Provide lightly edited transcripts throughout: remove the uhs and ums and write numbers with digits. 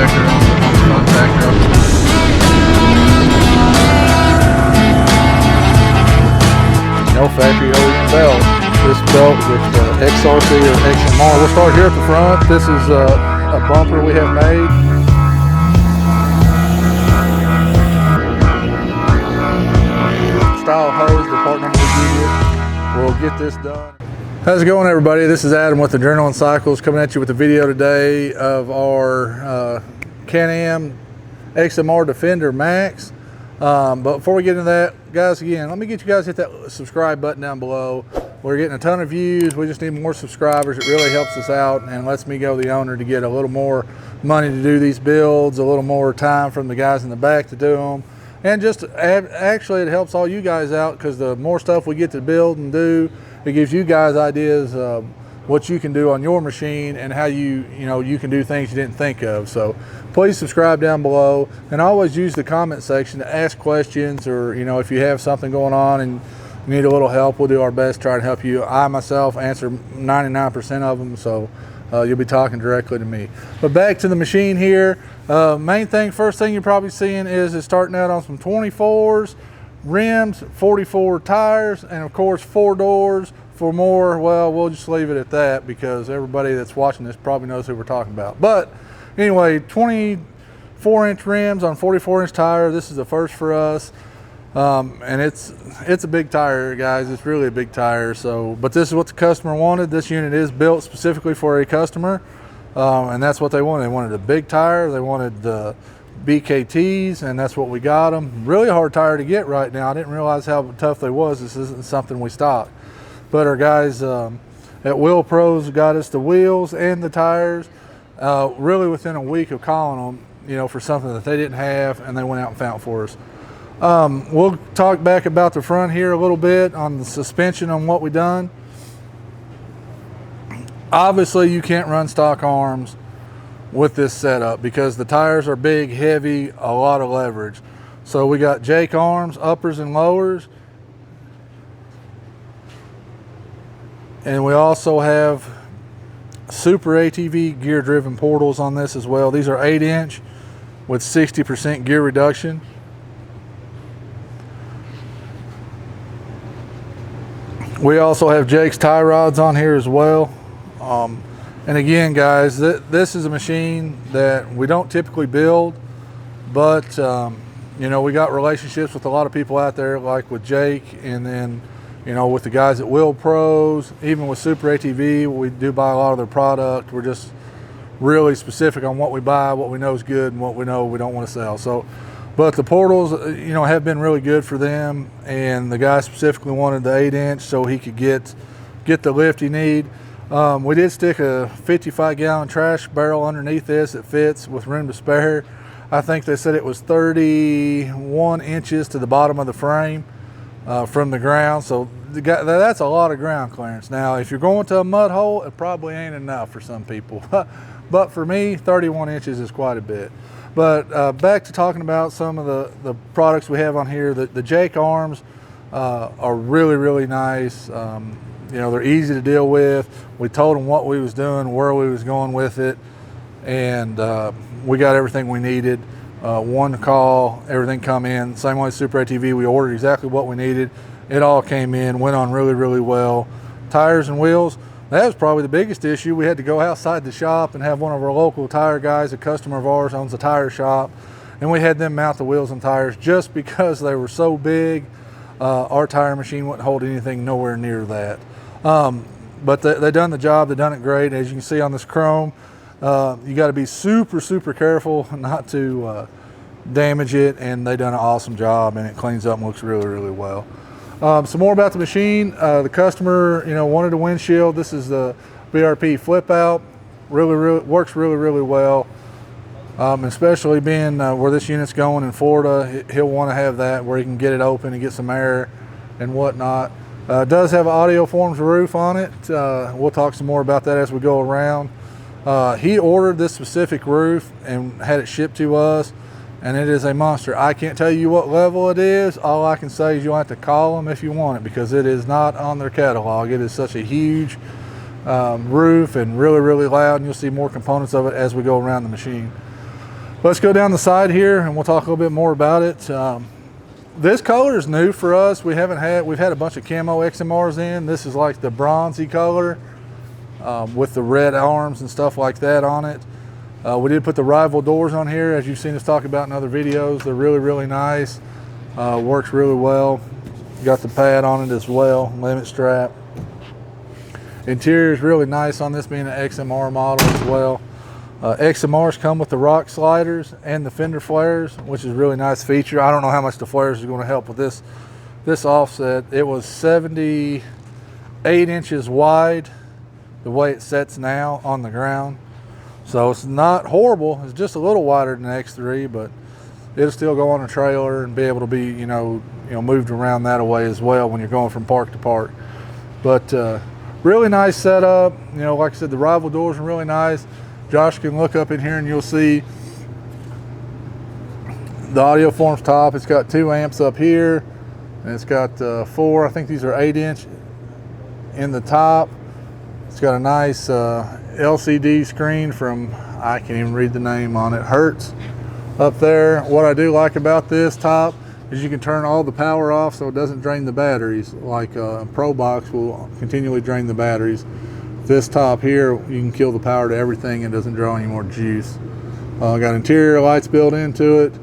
contactor and put this contactor up. No factory OEM belt. This belt with XRC or XMR. We'll start here at the front. This is a bumper we have made. Style hose, the part number we give you. We'll get this done. How's it going, everybody? This is Adam with Adrenaline Cycles coming at you with a video today of our Can-Am XMR Defender MAX. But before we get into that, guys, again, let me get you guys to hit that subscribe button down below. We're getting a ton of views. We just need more subscribers. It really helps us out and lets me go, the owner, to get a little more money to do these builds, a little more time from the guys in the back to do them. And just actually, it helps all you guys out, because the more stuff we get to build and do, it gives you guys ideas of what you can do on your machine and how you can do things you didn't think of. So please subscribe down below, and always use the comment section to ask questions, or if you have something going on and you need a little help, we'll do our best to try to help you. I myself answer 99% of them, so you'll be talking directly to me. But back to the machine here. First thing you're probably seeing is starting out on some 24s, rims, 44 tires, and of course 4 doors. For more, well, we'll just leave it at that, because everybody that's watching this probably knows who we're talking about. But anyway, 24-inch rims on 44-inch tire. This is the first for us, and it's a big tire, guys. It's really a big tire. But this is what the customer wanted. This unit is built specifically for a customer, and that's what they wanted. They wanted a big tire. They wanted the BKTs, and that's what we got them. Really hard tire to get right now. I didn't realize how tough they was. This isn't something we stock. But our guys at Wheel Pros got us the wheels and the tires really within a week of calling them, for something that they didn't have, and they went out and found it for us. We'll talk back about the front here a little bit on the suspension, on what we done. Obviously, you can't run stock arms with this setup, because the tires are big, heavy, a lot of leverage. So we got Jake arms, uppers and lowers. And we also have Super ATV gear driven portals on this as well. These are 8-inch with 60% gear reduction. We also have Jake's tie rods on here as well. And again, guys, this is a machine that we don't typically build, but we got relationships with a lot of people out there, like with Jake, and then with the guys at Wheel Pros, even with Super ATV, we do buy a lot of their product. We're just really specific on what we buy, what we know is good, and what we know we don't want to sell. So, but the portals, have been really good for them, and the guy specifically wanted the 8-inch so he could get the lift he need. We did stick a 55-gallon trash barrel underneath this that fits with room to spare. I think they said it was 31 inches to the bottom of the frame. From the ground, so that's a lot of ground clearance. Now, if you're going to a mud hole, it probably ain't enough for some people, but for me, 31 inches is quite a bit. But back to talking about some of the products we have on here. The Jake arms are really, really nice. They're easy to deal with. We told them what we was doing, where we was going with it, and we got everything we needed. One call, everything come in. Same way with Super ATV, we ordered exactly what we needed. It all came in, went on really, really well. Tires and wheels, that was probably the biggest issue. We had to go outside the shop and have one of our local tire guys, a customer of ours, owns a tire shop, and we had them mount the wheels and tires just because they were so big. Our tire machine wouldn't hold anything nowhere near that. But they done the job, they done it great. As you can see on this chrome, you got to be super, super careful not to damage it, and they done an awesome job, and it cleans up and looks really, really well. Some more about the machine. The customer, wanted a windshield. This is the BRP flip out. Really works really, really well. Especially being where this unit's going in Florida, he'll want to have that where he can get it open and get some air and whatnot. It does have an audio forms roof on it. We'll talk some more about that as we go around. He ordered this specific roof and had it shipped to us, and it is a monster. I can't tell you what level it is. All I can say is you'll have to call them if you want it, because it is not on their catalog. It is such a huge roof and really, really loud, and you'll see more components of it as we go around the machine. Let's go down the side here and we'll talk a little bit more about it. This color is new for us. We've had a bunch of camo XMRs in. This is like the bronzy color with the red arms and stuff like that on it. We did put the rival doors on here, as you've seen us talk about in other videos. They're really, really nice. Works really well. Got the pad on it as well, limit strap. Interior is really nice on this, being an XMR model as well. XMRs come with the rock sliders and the fender flares, which is a really nice feature. I don't know how much the flares are going to help with this offset. It was 78 inches wide the way it sets now on the ground. So it's not horrible. It's just a little wider than the X3, but it'll still go on a trailer and be able to be, you know, moved around that way as well when you're going from park to park. But really nice setup. You know, like I said, the rival doors are really nice. Josh can look up in here and you'll see the audio forms top. It's got 2 amps up here, and it's got 4. I think these are 8-inch in the top. It's got a nice LCD screen from, I can't even read the name on it, Hertz up there. What I do like about this top is you can turn all the power off so it doesn't drain the batteries, like Pro Box will continually drain the batteries. This top here, you can kill the power to everything and doesn't draw any more juice. Got interior lights built into it,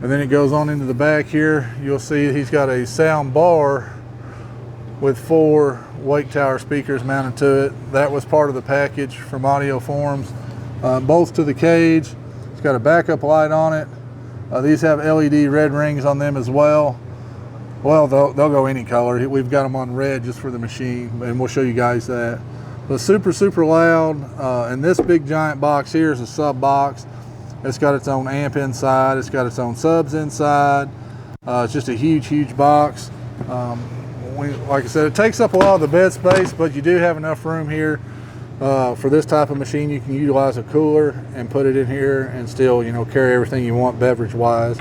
and then it goes on into the back here. You'll see he's got a sound bar with 4 Wake Tower speakers mounted to it. That was part of the package from Audio Forms. Bolts to the cage. It's got a backup light on it. These have LED red rings on them as well. Well, they'll go any color. We've got them on red just for the machine, and we'll show you guys that. But super, super loud. And this big giant box here is a sub box. It's got its own amp inside. It's got its own subs inside. It's just a huge, huge box. Like I said, it takes up a lot of the bed space, but you do have enough room here. For this type of machine, you can utilize a cooler and put it in here and still, you know, carry everything you want beverage wise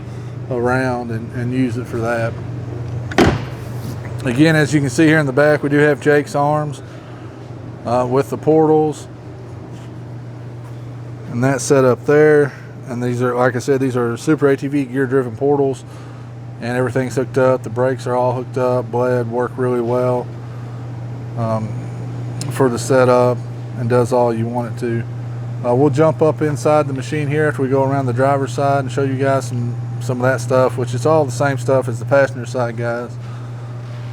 around and use it for that. Again, as you can see here in the back, we do have Jake's arms with the portals, and that's set up there. And these are, like I said, these are super ATV gear driven portals, and everything's hooked up. The brakes are all hooked up, bled, work really well for the setup, and does all you want it to. We'll jump up inside the machine here after we go around the driver's side and show you guys some of that stuff, which is all the same stuff as the passenger side, guys.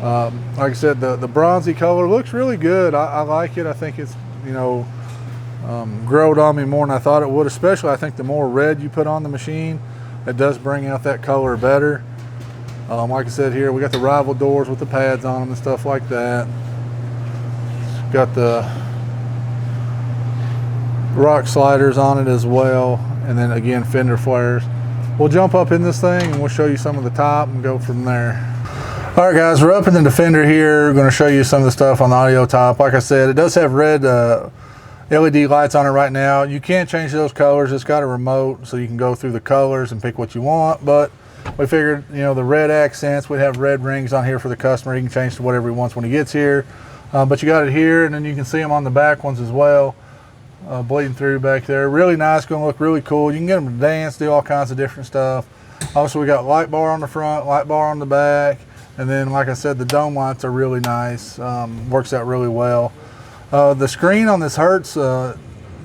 Like I said, the bronzy color looks really good. I like it. I think it's, you know, growed on me more than I thought it would, especially I think the more red you put on the machine, it does bring out that color better. Like I said here, we got the rival doors with the pads on them and stuff like that. Got the rock sliders on it as well, and then again fender flares. We'll jump up in this thing and we'll show you some of the top and go from there. All right, guys, we're up in the Defender here. We're going to show you some of the stuff on the audio top. Like I said, it does have red LED lights on it right now. You can't change those colors. It's got a remote, so you can go through the colors and pick what you want. But we figured, you know, the red accents, we have red rings on here for the customer. He can change to whatever he wants when he gets here. But you got it here, and then you can see them on the back ones as well. Bleeding through back there. Really nice, going to look really cool. You can get them to dance, do all kinds of different stuff. Also, we got light bar on the front, light bar on the back, and then, like I said, the dome lights are really nice. Works out really well. The screen on this Hertz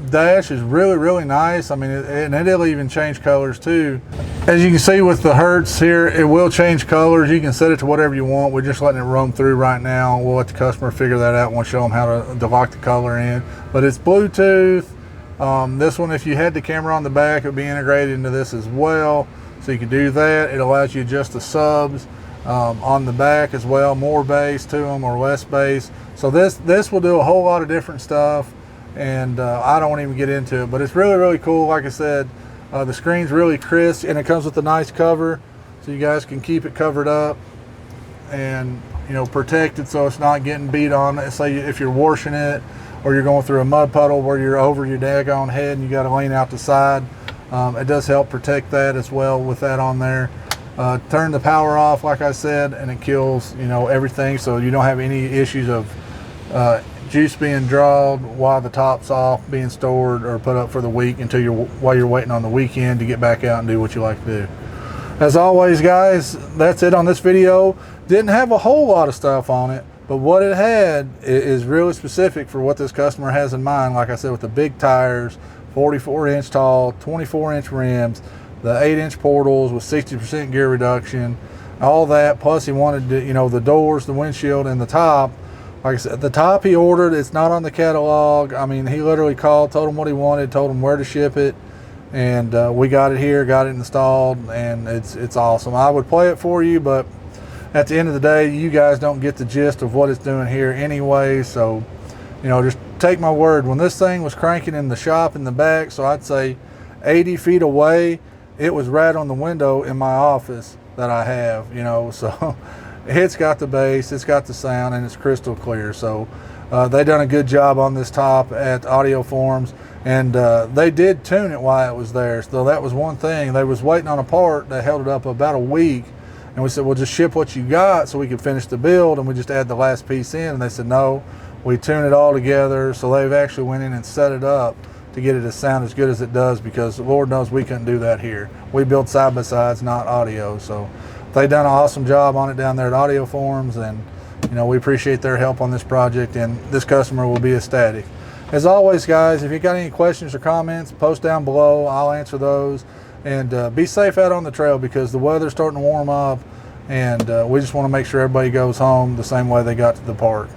dash is really, really nice. I mean, and it'll even change colors too. As you can see with the Hertz here, it will change colors. You can set it to whatever you want. We're just letting it roam through right now. We'll let the customer figure that out and we'll show them how to lock the color in. But it's Bluetooth. This one, if you had the camera on the back, it would be integrated into this as well. So you can do that. It allows you to adjust the subs on the back as well, more bass to them or less bass. So this will do a whole lot of different stuff, and I don't want to even get into it, but it's really, really cool. Like I said, the screen's really crisp, and it comes with a nice cover, so you guys can keep it covered up and, you know, protected so it's not getting beat on. Say if you're washing it or you're going through a mud puddle where you're over your daggone head and you got to lean out the side, it does help protect that as well with that on there. Turn the power off, like I said, and it kills, you know, everything, so you don't have any issues of juice being drawn while the top's off, being stored or put up for the week while you're waiting on the weekend to get back out and do what you like to do. As always, guys, that's it on this video. Didn't have a whole lot of stuff on it, but what it had is really specific for what this customer has in mind. Like I said, with the big tires, 44-inch tall, 24-inch rims, the 8-inch portals with 60% gear reduction, all that. Plus he wanted to, you know, the doors, the windshield, and the top. Like I said, the top he ordered, it's not on the catalog. I mean, he literally called, told him what he wanted, told him where to ship it, and we got it here, got it installed, and it's awesome. I would play it for you, but at the end of the day, you guys don't get the gist of what it's doing here anyway. So, you know, just take my word. When this thing was cranking in the shop in the back, so I'd say 80 feet away, it was right on the window in my office that I have, you know. So it's got the bass, it's got the sound, and it's crystal clear. So they done a good job on this top at Audio Forms. And they did tune it while it was there. So that was one thing. They was waiting on a part that held it up about a week. And we said, well, just ship what you got so we could finish the build. And we just add the last piece in. And they said, no, we tune it all together. So they've actually went in and set it up to get it to sound as good as it does, because Lord knows we couldn't do that here. We build side-by-sides, not audio. So they done an awesome job on it down there at Audio Forms. And, you know, we appreciate their help on this project. And this customer will be ecstatic. As always, guys, if you got any questions or comments, post down below. I'll answer those. And be safe out on the trail, because the weather's starting to warm up, and we just want to make sure everybody goes home the same way they got to the park.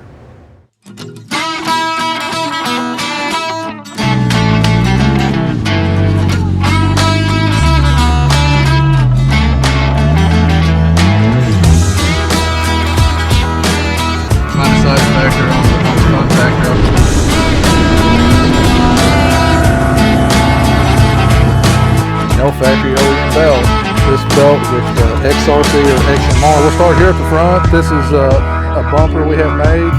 Find a size factor on the contactor. No factory OEM belt. This belt with XRC or XMR. We'll start here at the front. This is a bumper we have made.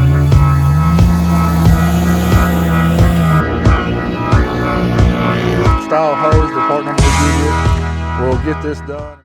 Style hose, the part number we give you. We'll get this done.